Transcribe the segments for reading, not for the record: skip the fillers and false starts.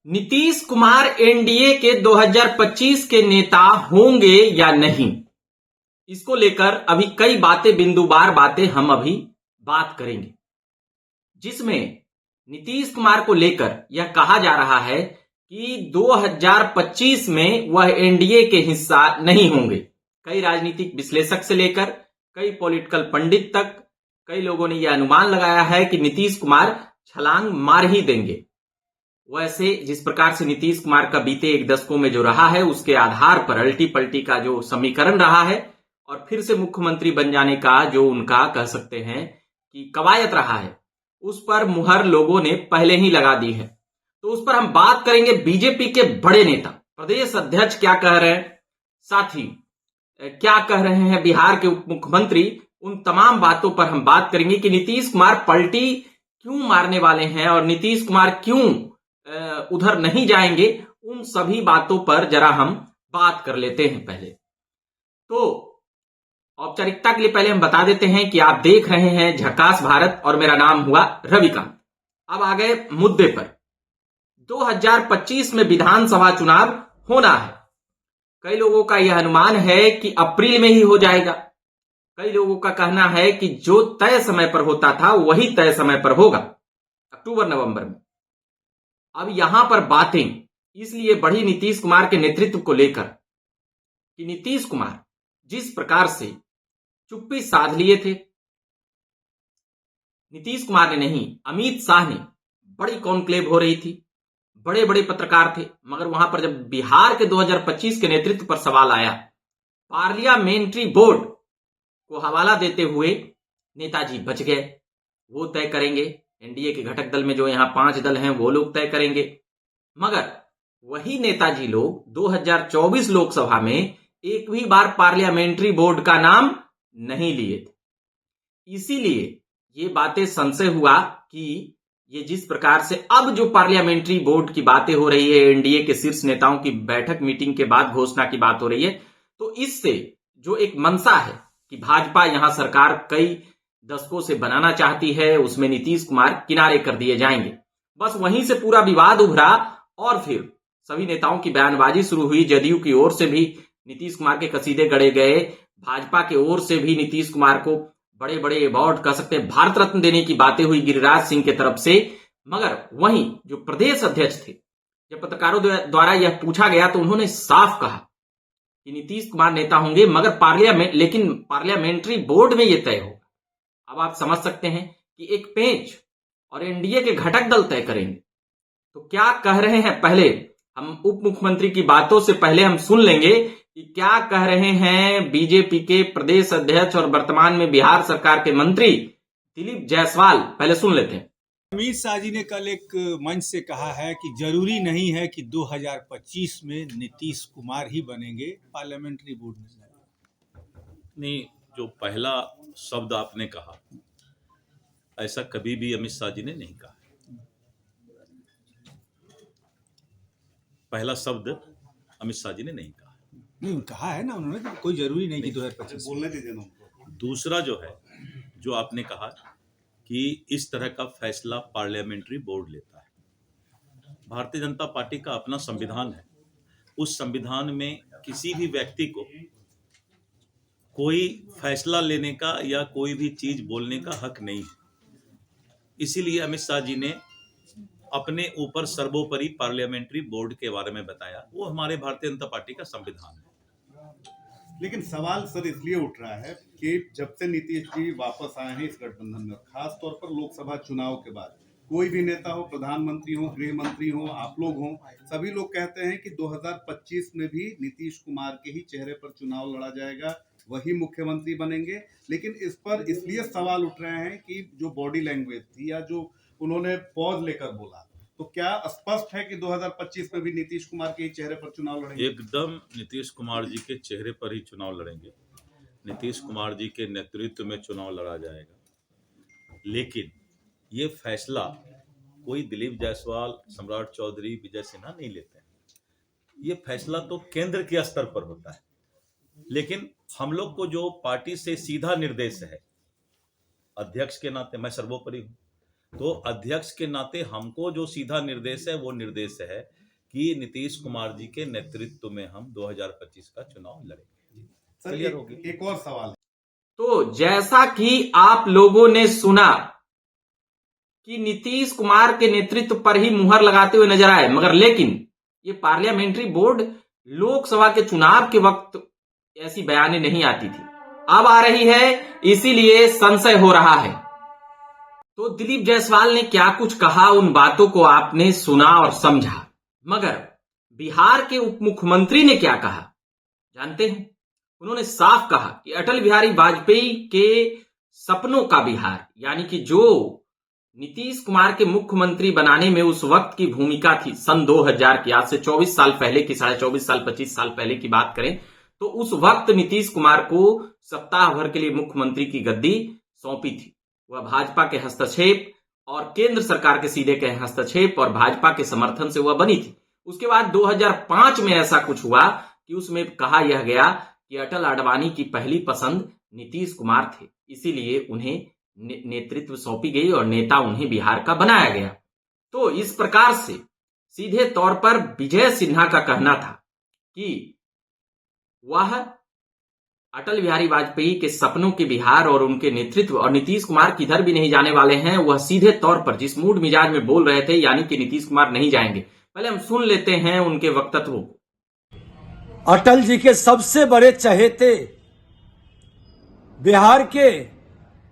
Nitish Kumar NDA के 2025 के नेता होंगे या नहीं, इसको लेकर अभी कई बातें, बिंदुवार बातें हम अभी बात करेंगे, जिसमें नीतीश कुमार को लेकर यह कहा जा रहा है कि 2025 में वह एनडीए के हिस्सा नहीं होंगे। कई राजनीतिक विश्लेषक से लेकर कई पॉलिटिकल पंडित तक कई लोगों ने यह अनुमान लगाया है कि नीतीश कुमार छलांग मार ही देंगे। वैसे जिस प्रकार से नीतीश कुमार का बीते एक दशकों में जो रहा है, उसके आधार पर अल्टी पल्टी का जो समीकरण रहा है और फिर से मुख्यमंत्री बन जाने का जो उनका कह सकते हैं कि कवायद रहा है, उस पर मुहर लोगों ने पहले ही लगा दी है। तो उस पर हम बात करेंगे। बीजेपी के बड़े नेता प्रदेश अध्यक्ष क्या कह रहे हैं, साथ ही क्या कह रहे हैं बिहार के उप मुख्यमंत्री, उन तमाम बातों पर हम बात करेंगे कि नीतीश कुमार पलटी क्यों मारने वाले हैं और नीतीश कुमार क्यों उधर नहीं जाएंगे। उन सभी बातों पर जरा हम बात कर लेते हैं। पहले तो औपचारिकता के लिए पहले हम बता देते हैं कि आप देख रहे हैं झकास भारत और मेरा नाम हुआ रविकांत। अब आ गए मुद्दे पर। 2025 में विधानसभा चुनाव होना है। कई लोगों का यह अनुमान है कि अप्रैल में ही हो जाएगा। कई लोगों का कहना है कि जो तय समय पर होता था वही तय समय पर होगा, अक्टूबर नवंबर में। अब यहां पर बातें इसलिए बढ़ी नीतीश कुमार के नेतृत्व को लेकर कि नीतीश कुमार जिस प्रकार से चुप्पी साध लिए थे, नीतीश कुमार ने नहीं, अमित शाह ने, बड़ी कॉन्क्लेव हो रही थी, बड़े बड़े पत्रकार थे, मगर वहां पर जब बिहार के 2025 के नेतृत्व पर सवाल आया, पार्लियामेंट्री बोर्ड को हवाला देते हुए नेताजी बच गए। वो तय करेंगे, एनडीए के घटक दल में जो यहां 5 दल हैं वो लोग तय करेंगे। मगर वही नेताजी लोग 2024 लोकसभा में एक भी बार पार्लियामेंट्री बोर्ड का नाम नहीं लिए थे। इसीलिए ये बातें संशय हुआ कि ये जिस प्रकार से अब जो पार्लियामेंट्री बोर्ड की बातें हो रही है, एनडीए के शीर्ष नेताओं की बैठक मीटिंग के बाद घोषणा की बात हो रही है, तो इससे जो एक मंशा है कि भाजपा यहां सरकार कई दशकों से बनाना चाहती है, उसमें नीतीश कुमार किनारे कर दिए जाएंगे। बस वहीं से पूरा विवाद उभरा और फिर सभी नेताओं की बयानबाजी शुरू हुई। जदयू की ओर से भी नीतीश कुमार के कसीदे गढ़े गए, भाजपा की ओर से भी नीतीश कुमार को बड़े बड़े अवार्ड कह सकते हैं, भारत रत्न देने की बातें हुई गिरिराज सिंह की तरफ से। मगर वहीं जो प्रदेश अध्यक्ष थे, जब पत्रकारों द्वारा यह पूछा गया तो उन्होंने साफ कहा कि नीतीश कुमार नेता होंगे, मगर पार्लियामेंट्री बोर्ड में यह तय होगा। अब आप समझ सकते हैं कि एक पेंच और एनडीए के घटक दल तय करेंगे। तो क्या कह रहे हैं, पहले हम उप मुख्यमंत्री की बातों से पहले हम सुन लेंगे कि क्या कह रहे हैं बीजेपी के प्रदेश अध्यक्ष और वर्तमान में बिहार सरकार के मंत्री दिलीप जायसवाल। पहले सुन लेते हैं। अमित शाह जी ने कल एक मंच से कहा है कि जरूरी नहीं है कि 2025 में नीतीश कुमार ही बनेंगे पार्लियामेंट्री बोर्ड में। नहीं, जो पहला शब्द आपने कहा, ऐसा कभी भी अमित शाह जी ने नहीं कहा। पहला शब्द अमित शाह जी ने नहीं कहा। नहीं, कहा है ना उन्होंने कि कोई जरूरी नहीं कि 2025 बोलने दीजिए ना उनको। दूसरा जो है, जो आपने कहा कि इस तरह का फैसला पार्लियामेंट्री बोर्ड लेता है। भारतीय जनता पार्टी का अपना संविधान है। उस संविधान में किसी भी व्यक्ति को कोई फैसला लेने का या कोई भी चीज बोलने का हक नहीं है। इसीलिए अमित शाह जी ने अपने ऊपर सर्वोपरि पार्लियामेंट्री बोर्ड के बारे में बताया। वो हमारे भारतीय जनता पार्टी का संविधान है। लेकिन सवाल सर इसलिए उठ रहा है कि जब से नीतीश जी वापस आए हैं इस गठबंधन में, खास तौर पर लोकसभा चुनाव के बाद, कोई भी नेता हो, प्रधानमंत्री हो, गृह मंत्री हो, आप लोग हो, सभी लोग कहते हैं कि 2025 में भी नीतीश कुमार के ही चेहरे पर चुनाव लड़ा जाएगा, वही मुख्यमंत्री बनेंगे। लेकिन इस पर इसलिए सवाल उठ रहे हैं कि जो बॉडी लैंग्वेज थी या जो उन्होंने पॉज लेकर बोला, तो क्या स्पष्ट है कि 2025 में भी नीतीश कुमार के ही चेहरे पर चुनाव लड़ेंगे? एकदम नीतीश कुमार जी के चेहरे पर ही चुनाव लड़ेंगे। नीतीश कुमार जी के नेतृत्व में चुनाव लड़ा जाएगा। लेकिन ये फैसला कोई दिलीप जायसवाल, सम्राट चौधरी, विजय सिन्हा नहीं लेते हैं। ये फैसला तो केंद्र के स्तर पर होता है। लेकिन हम लोग को जो पार्टी से सीधा निर्देश है, अध्यक्ष के नाते मैं सर्वोपरि हूं, तो अध्यक्ष के नाते हमको जो सीधा निर्देश है वो निर्देश है कि नीतीश कुमार जी के नेतृत्व में हम 2025 का चुनाव लड़ेंगे। सर क्लियर हो गया? एक और सवाल है। तो जैसा कि आप लोगों ने सुना कि नीतीश कुमार के नेतृत्व पर ही मुहर लगाते हुए नजर आए, मगर लेकिन ये पार्लियामेंट्री बोर्ड लोकसभा के चुनाव के वक्त ऐसी बयानें नहीं आती थी, अब आ रही है, इसीलिए संशय हो रहा है। तो दिलीप जायसवाल ने क्या कुछ कहा, उन बातों को आपने सुना और समझा, मगर बिहार के उप मुख्यमंत्री ने क्या कहा जानते हैं? उन्होंने साफ कहा कि अटल बिहारी वाजपेयी के सपनों का बिहार, यानी कि जो नीतीश कुमार के मुख्यमंत्री बनाने में उस वक्त की भूमिका थी, सन 2000 की, आज से 24 साल पहले की, 24.5 साल 25 साल पहले की बात करें तो उस वक्त नीतीश कुमार को सप्ताह भर के लिए मुख्यमंत्री की गद्दी सौंपी थी। वह भाजपा के हस्तक्षेप और केंद्र सरकार के सीधे के हस्तक्षेप और भाजपा के समर्थन से वह बनी थी। उसके बाद 2005 में ऐसा कुछ हुआ कि उसमें कहा यह गया कि अटल आडवाणी की पहली पसंद नीतीश कुमार थे, इसीलिए उन्हें नेतृत्व सौंपी गई और नेता उन्हें बिहार का बनाया गया। तो इस प्रकार से सीधे तौर पर विजय सिन्हा का कहना था कि वह अटल बिहारी वाजपेयी के सपनों के बिहार और उनके नेतृत्व और नीतीश कुमार किधर भी नहीं जाने वाले हैं। वह सीधे तौर पर जिस मूड मिजाज में बोल रहे थे, यानी कि नीतीश कुमार नहीं जाएंगे। पहले हम सुन लेते हैं उनके वक्तव्य को। अटल जी के सबसे बड़े चहेते बिहार के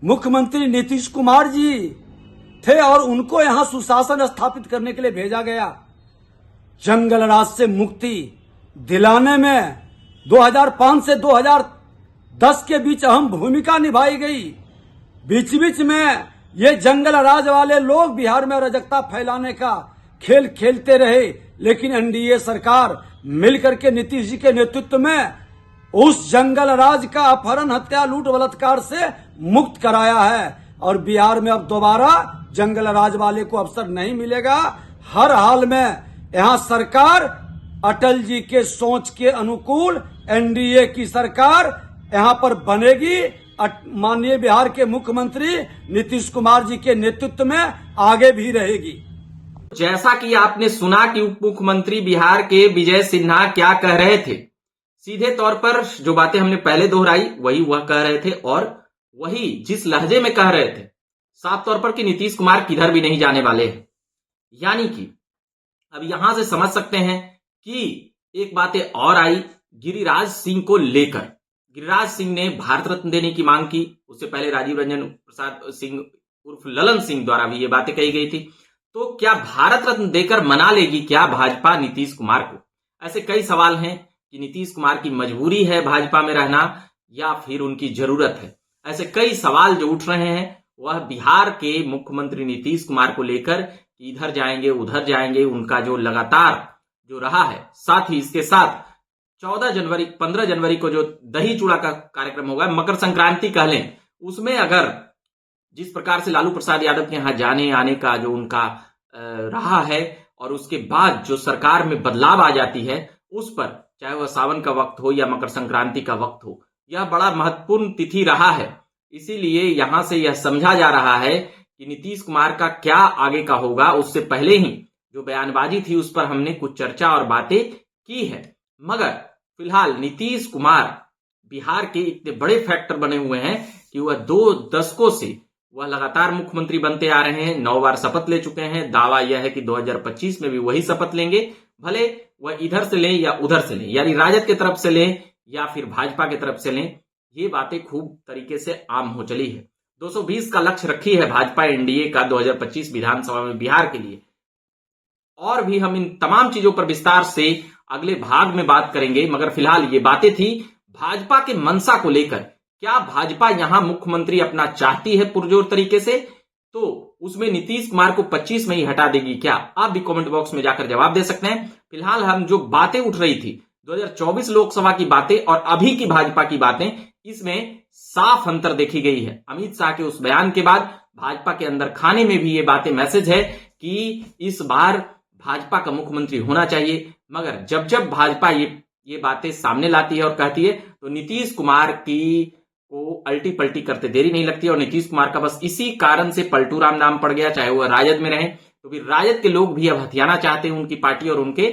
मुख्यमंत्री नीतीश कुमार जी थे और उनको यहां सुशासन स्थापित करने के लिए भेजा गया। जंगल राज से मुक्ति दिलाने में 2005 से 2010 के बीच अहम भूमिका निभाई गई। बीच बीच में ये जंगल राज वाले लोग बिहार में अराजकता फैलाने का खेल खेलते रहे, लेकिन एनडीए सरकार मिलकर के नीतीश जी के नेतृत्व में उस जंगल राज का अपहरण, हत्या, लूट, बलात्कार से मुक्त कराया है और बिहार में अब दोबारा जंगल राज वाले को अवसर नहीं मिलेगा। हर हाल में यहां सरकार अटल जी के सोच के अनुकूल एनडीए की सरकार यहां पर बनेगी। माननीय बिहार के मुख्यमंत्री नीतीश कुमार जी के नेतृत्व में आगे भी रहेगी। जैसा कि आपने सुना कि उप मुख्यमंत्री बिहार के विजय सिन्हा क्या कह रहे थे, सीधे तौर पर जो बातें हमने पहले दोहराई वही वह कह रहे थे और वही जिस लहजे में कह रहे थे, साफ तौर पर कि नीतीश कुमार किधर भी नहीं जाने वाले हैं। यानी कि अब यहां से समझ सकते हैं कि एक बातें और आई गिरिराज सिंह को लेकर। गिरिराज सिंह ने भारत रत्न देने की मांग की, उससे पहले राजीव रंजन प्रसाद सिंह उर्फ ललन सिंह द्वारा भी ये बातें कही गई थी। तो क्या भारत रत्न देकर मना लेगी क्या भाजपा नीतीश कुमार को? ऐसे कई सवाल हैं कि नीतीश कुमार की मजबूरी है भाजपा में रहना या फिर उनकी जरूरत है। ऐसे कई सवाल जो उठ रहे हैं वह बिहार के मुख्यमंत्री नीतीश कुमार को लेकर कि इधर जाएंगे उधर जाएंगे, उनका जो लगातार जो रहा है। साथ ही इसके साथ 15 जनवरी को जो दही चूड़ा का कार्यक्रम होगा, मकर संक्रांति कह लें, उसमें अगर जिस प्रकार से लालू प्रसाद यादव के यहाँ जाने आने का जो उनका रहा है और उसके बाद जो सरकार में बदलाव आ जाती है, उस पर चाहे वह सावन का वक्त हो या मकर संक्रांति का वक्त हो, यह बड़ा महत्वपूर्ण तिथि रहा है। इसीलिए यहां से यह समझा जा रहा है कि नीतीश कुमार का क्या आगे का होगा। उससे पहले ही जो बयानबाजी थी उस पर हमने कुछ चर्चा और बातें की है, मगर फिलहाल नीतीश कुमार बिहार के इतने बड़े फैक्टर बने हुए हैं कि वह 2 दशकों से वह लगातार मुख्यमंत्री बनते आ रहे हैं, 9 बार शपथ ले चुके हैं। दावा यह है कि 2025 में भी वही शपथ लेंगे, भले वह इधर से लें या उधर से लें, यानी राजद की तरफ से लें या फिर भाजपा की तरफ से लें। ये बातें खूब तरीके से आम हो चली है। 220 का लक्ष्य रखी है भाजपा एनडीए का 2025 विधानसभा में बिहार के लिए। और भी हम इन तमाम चीजों पर विस्तार से अगले भाग में बात करेंगे, मगर फिलहाल ये बातें थी भाजपा के मंशा को लेकर। क्या भाजपा यहां मुख्यमंत्री अपना चाहती है पुरजोर तरीके से, तो उसमें नीतीश कुमार को 25 में ही हटा देगी क्या? आप भी कमेंट बॉक्स में जाकर जवाब दे सकते हैं। फिलहाल हम जो बातें उठ रही थी 2024 लोकसभा की बातें और अभी की भाजपा की बातें, इसमें साफ अंतर देखी गई है। अमित शाह के उस बयान के बाद भाजपा के अंदर खाने में भी ये बातें मैसेज है कि इस बार भाजपा का मुख्यमंत्री होना चाहिए। मगर जब जब भाजपा ये बातें सामने लाती है और कहती है, तो नीतीश कुमार को अल्टी पल्टी करते देरी नहीं लगती और नीतीश कुमार का बस इसी कारण से पलटूराम नाम पड़ गया, चाहे वो राजद में रहे तो फिर राजद के लोग भी अब हथियाना चाहते हैं उनकी पार्टी और उनके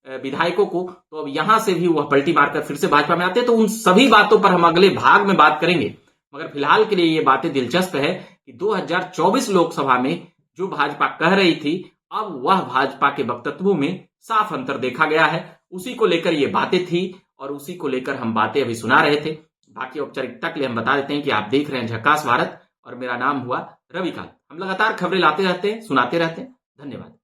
विधायकों को, तो अब यहां से भी वह पलटी मारकर फिर से भाजपा में आते हैं। तो उन सभी बातों पर हम अगले भाग में बात करेंगे, मगर फिलहाल के लिए ये बातें दिलचस्प है कि 2024 लोकसभा में जो भाजपा कह रही थी अब वह भाजपा के वक्तव्यों में साफ अंतर देखा गया है। उसी को लेकर ये बातें थी और उसी को लेकर हम बातें अभी सुना रहे थे। बाकी औपचारिकता के लिए हम बता देते हैं कि आप देख रहे हैं झकास भारत और मेरा नाम हुआ रविकांत। हम लगातार खबरें लाते रहते हैं, सुनाते रहते हैं। धन्यवाद।